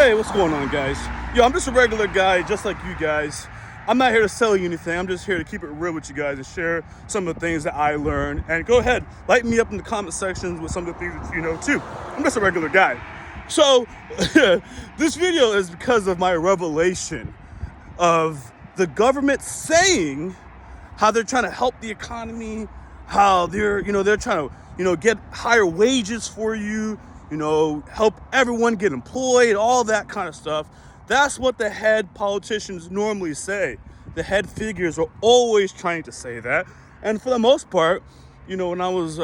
Hey, what's going on, guys? Yo, I'm just a regular guy, just like you guys. I'm not here to sell you anything. I'm just here to keep it real with you guys and share some of the things that I learned. And go ahead, light me up in the comment sections with some of the things that you know too. I'm just a regular guy. So, this video is because of my revelation of the government saying how they're trying to help the economy, how they're trying to, get higher wages for you, help everyone get employed, all that kind of stuff. That's what the head politicians normally say. The head figures are always trying to say that. And for the most part, when I was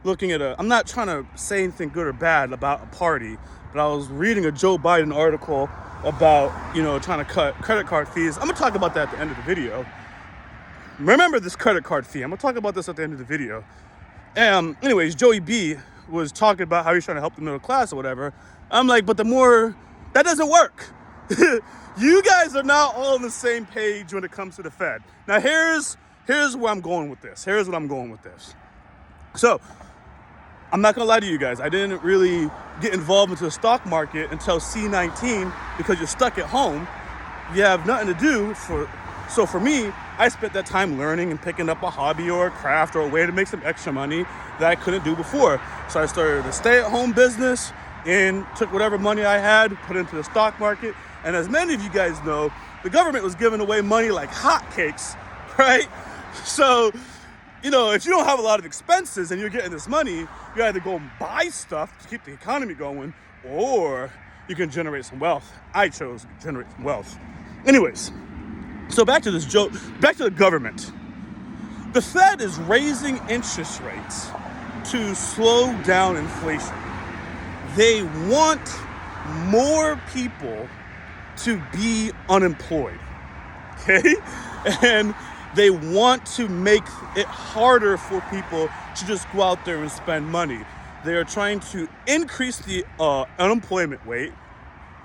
looking at I'm not trying to say anything good or bad about a party, but I was reading a Joe Biden article about, trying to cut credit card fees. I'm gonna talk about that at the end of the video. Remember this credit card fee. I'm gonna talk about this at the end of the video. Anyways, Joey B was talking about how he's trying to help the middle class or whatever. I'm like, but that doesn't work. You guys are not all on the same page when it comes to the Fed. Now here's where I'm going with this. Here's what I'm going with this. So, I'm not gonna lie to you guys. I didn't really get involved into the stock market until C19 because you're stuck at home. You have nothing to do. So for me, I spent that time learning and picking up a hobby or a craft or a way to make some extra money that I couldn't do before. So I started a stay-at-home business and took whatever money I had, put into the stock market. And as many of you guys know, the government was giving away money like hotcakes, right? So, if you don't have a lot of expenses and you're getting this money, you either go and buy stuff to keep the economy going, or you can generate some wealth. I chose to generate some wealth. Anyways, so back to the government. The Fed is raising interest rates to slow down inflation. They want more people to be unemployed, okay? And they want to make it harder for people to just go out there and spend money. They are trying to increase the unemployment rate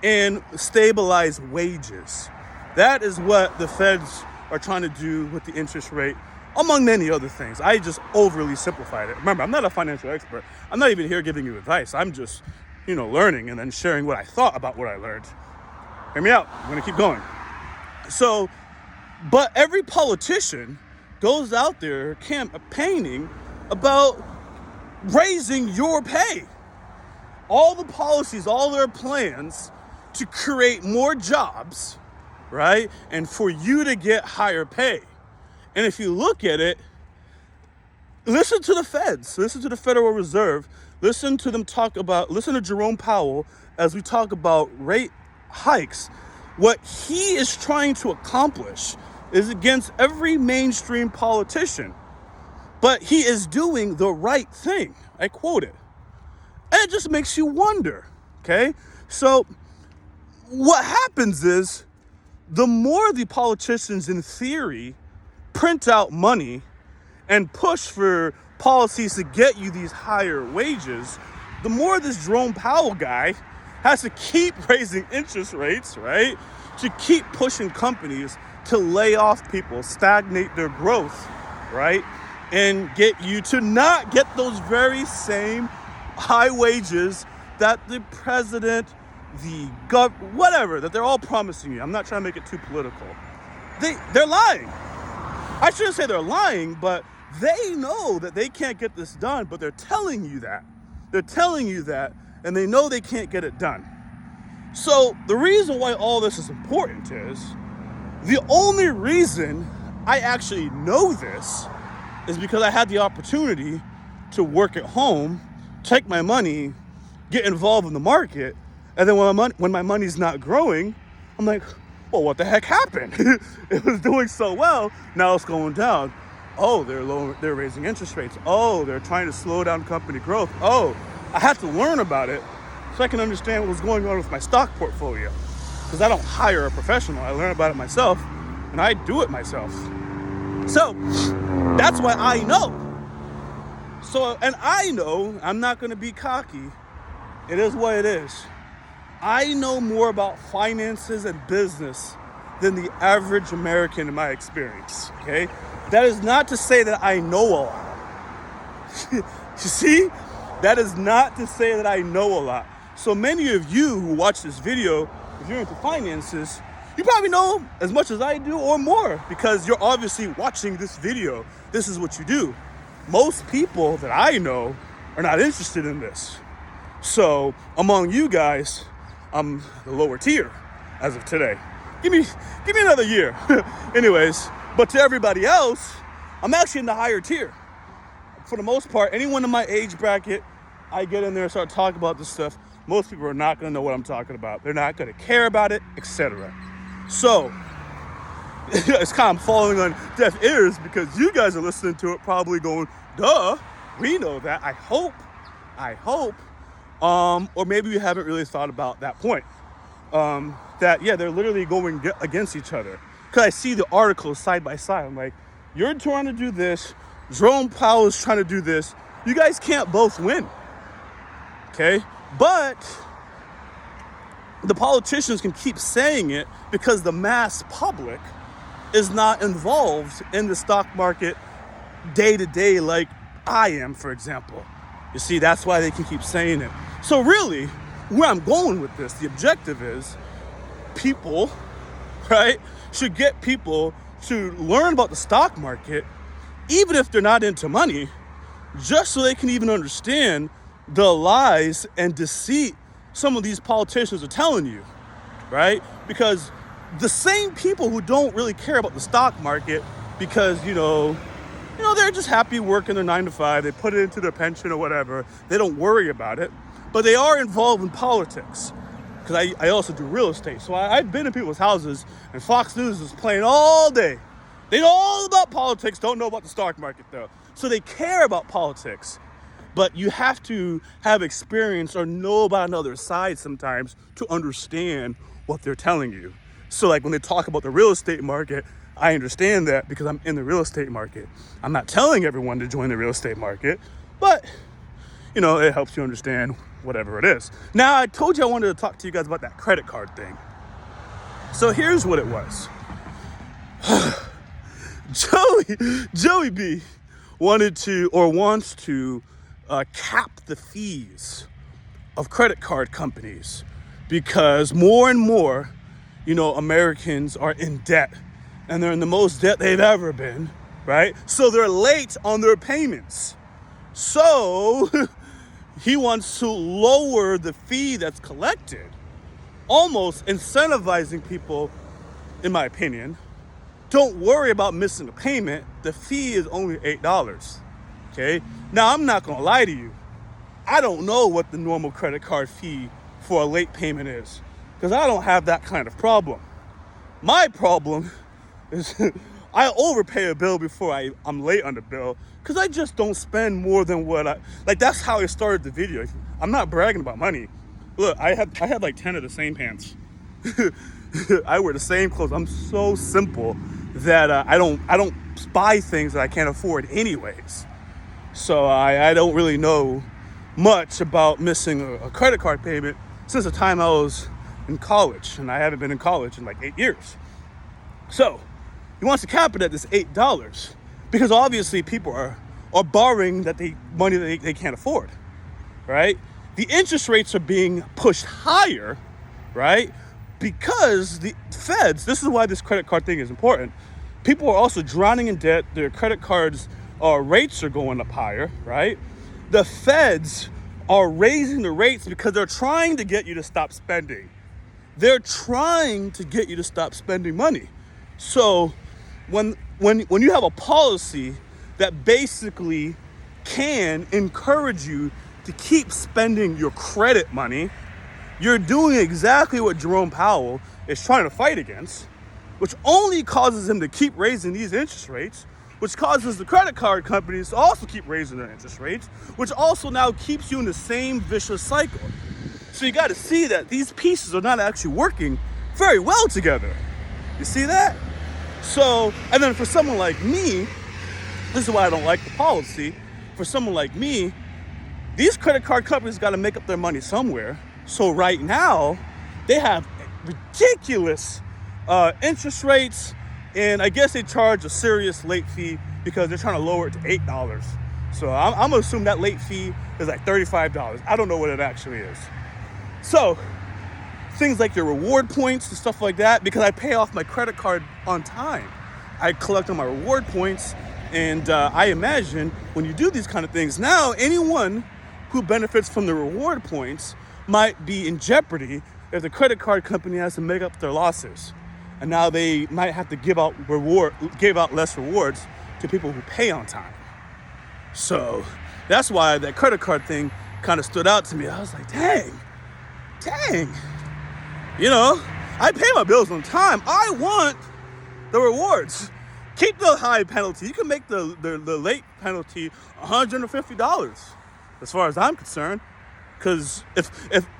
and stabilize wages. That is what the Feds are trying to do with the interest rate, among many other things. I just overly simplified it. Remember, I'm not a financial expert. I'm not even here giving you advice. I'm just, learning and then sharing what I thought about what I learned. Hear me out. I'm going to keep going. So, but every politician goes out there campaigning about raising your pay. All the policies, all their plans to create more jobs, right? And for you to get higher pay. And if you look at it, listen to the Feds, listen to the Federal Reserve, listen to Jerome Powell as we talk about rate hikes. What he is trying to accomplish is against every mainstream politician, but he is doing the right thing. I quote it. And it just makes you wonder, okay? So what happens is, the more the politicians in theory print out money and push for policies to get you these higher wages, the more this Jerome Powell guy has to keep raising interest rates, right? To keep pushing companies to lay off people, stagnate their growth, right? And get you to not get those very same high wages that the president, whatever, that they're all promising you. I'm not trying to make it too political. They're lying. I shouldn't say they're lying, but they know that they can't get this done, but they're telling you that. They're telling you that, and they know they can't get it done. So the reason why all this is important is, the only reason I actually know this is because I had the opportunity to work at home, take my money, get involved in the market, and then when my money's not growing, I'm like, well, what the heck happened? It was doing so well, now it's going down. Oh, they're raising interest rates. Oh, they're trying to slow down company growth. Oh, I had to learn about it so I can understand what was going on with my stock portfolio. Because I don't hire a professional, I learn about it myself, and I do it myself. So, that's why I know. So, and I know I'm not gonna be cocky. It is what it is. I know more about finances and business than the average American in my experience, okay? That is not to say that I know a lot. You see? That is not to say that I know a lot. So many of you who watch this video, if you're into finances, you probably know as much as I do or more because you're obviously watching this video. This is what you do. Most people that I know are not interested in this. So among you guys, I'm the lower tier as of today. Give me another year. Anyways, but to everybody else, I'm actually in the higher tier. For the most part, anyone in my age bracket, I get in there and start talking about this stuff. Most people are not going to know what I'm talking about. They're not going to care about it, etc. So it's kind of falling on deaf ears because you guys are listening to it probably going, duh, we know that. I hope. Or maybe you haven't really thought about that point. That, yeah, they're literally going against each other. Because I see the articles side by side. I'm like, you're trying to do this. Jerome Powell is trying to do this. You guys can't both win. Okay? But the politicians can keep saying it because the mass public is not involved in the stock market day to day like I am, for example. You see, that's why they can keep saying it. So really, where I'm going with this, the objective is people, right, should get people to learn about the stock market, even if they're not into money, just so they can even understand the lies and deceit some of these politicians are telling you, right? Because the same people who don't really care about the stock market because, you know, they're just happy working their 9 to 5, they put it into their pension or whatever, they don't worry about it, but they are involved in politics. Because I also do real estate. So I've been in people's houses and Fox News is playing all day. They know all about politics, don't know about the stock market though. So they care about politics. But you have to have experience or know about another side sometimes to understand what they're telling you. So like when they talk about the real estate market, I understand that because I'm in the real estate market. I'm not telling everyone to join the real estate market, but it helps you understand whatever it is. Now, I told you I wanted to talk to you guys about that credit card thing. So here's what it was. Joey B wants to cap the fees of credit card companies because more and more, Americans are in debt and they're in the most debt they've ever been, right? So they're late on their payments. So he wants to lower the fee that's collected, almost incentivizing people, in my opinion, don't worry about missing a payment. The fee is only $8. Okay? Now, I'm not going to lie to you. I don't know what the normal credit card fee for a late payment is because I don't have that kind of problem. My problem is I overpay a bill before I'm late on the bill because I just don't spend more than what that's how I started the video. I'm not bragging about money. Look, I had like 10 of the same pants. I wear the same clothes. I'm so simple that I don't buy things that I can't afford anyways. So I don't really know much about missing a credit card payment since the time I was in college, and I haven't been in college in like 8 years. So he wants to cap it at this $8 because obviously people are borrowing money that they can't afford, right? The interest rates are being pushed higher, right? Because the feds, this is why this credit card thing is important. People are also drowning in debt. Their credit cards rates are going up higher, right? The feds are raising the rates because they're trying to get you to stop spending. They're trying to get you to stop spending money. So when you have a policy that basically can encourage you to keep spending your credit money, you're doing exactly what Jerome Powell is trying to fight against, which only causes him to keep raising these interest rates, which causes the credit card companies to also keep raising their interest rates, which also now keeps you in the same vicious cycle. So you got to see that these pieces are not actually working very well together. You see that? So, and then for someone like me, this is why I don't like the policy. For someone like me, these credit card companies got to make up their money somewhere. So right now, they have ridiculous interest rates, and I guess they charge a serious late fee because they're trying to lower it to $8. So I'm gonna assume that late fee is like $35. I don't know what it actually is. So things like your reward points and stuff like that, because I pay off my credit card on time. I collect on my reward points, and I imagine when you do these kind of things, now anyone who benefits from the reward points might be in jeopardy if the credit card company has to make up their losses. And now they might have to give out less rewards to people who pay on time. So that's why that credit card thing kind of stood out to me. I was like, dang. You know, I pay my bills on time. I want the rewards. Keep the high penalty. You can make the late penalty $150, as far as I'm concerned. Because if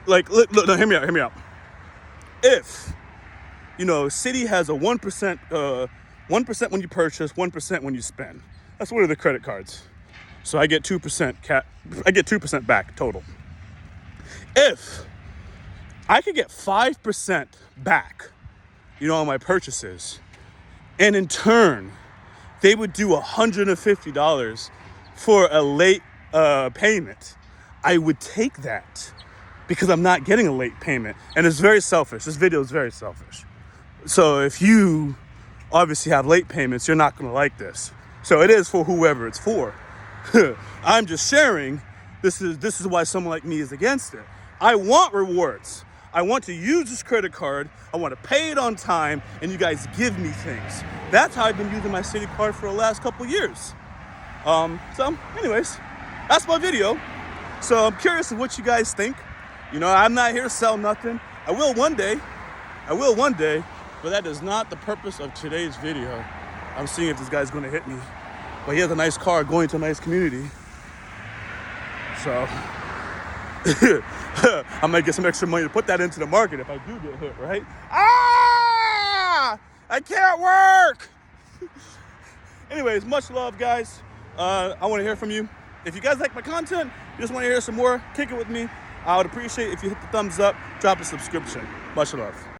like, look, no, hear me out. If, you know, Citi has a 1% when you purchase, 1% when you spend. That's what are the credit cards. So I get 2% I get 2% back total. If I could get 5% back, you know, on my purchases, and in turn, they would do $150 for a late payment, I would take that because I'm not getting a late payment. And it's very selfish. This video is very selfish. So if you obviously have late payments, you're not going to like this. So it is for whoever it's for. I'm just sharing. This is why someone like me is against it. I want rewards. I want to use this credit card. I want to pay it on time, and you guys give me things. That's how I've been using my Citi card for the last couple years. So anyways, that's my video. So I'm curious of what you guys think. You know, I'm not here to sell nothing. I will one day, but that is not the purpose of today's video. I'm seeing if this guy's going to hit me. But he has a nice car going to a nice community. So I might get some extra money to put that into the market if I do get hit, right? I can't work. Anyways, much love, guys. I want to hear from you. If you guys like my content, you just want to hear some more, kick it with me. I would appreciate if you hit the thumbs up, drop a subscription. Much love.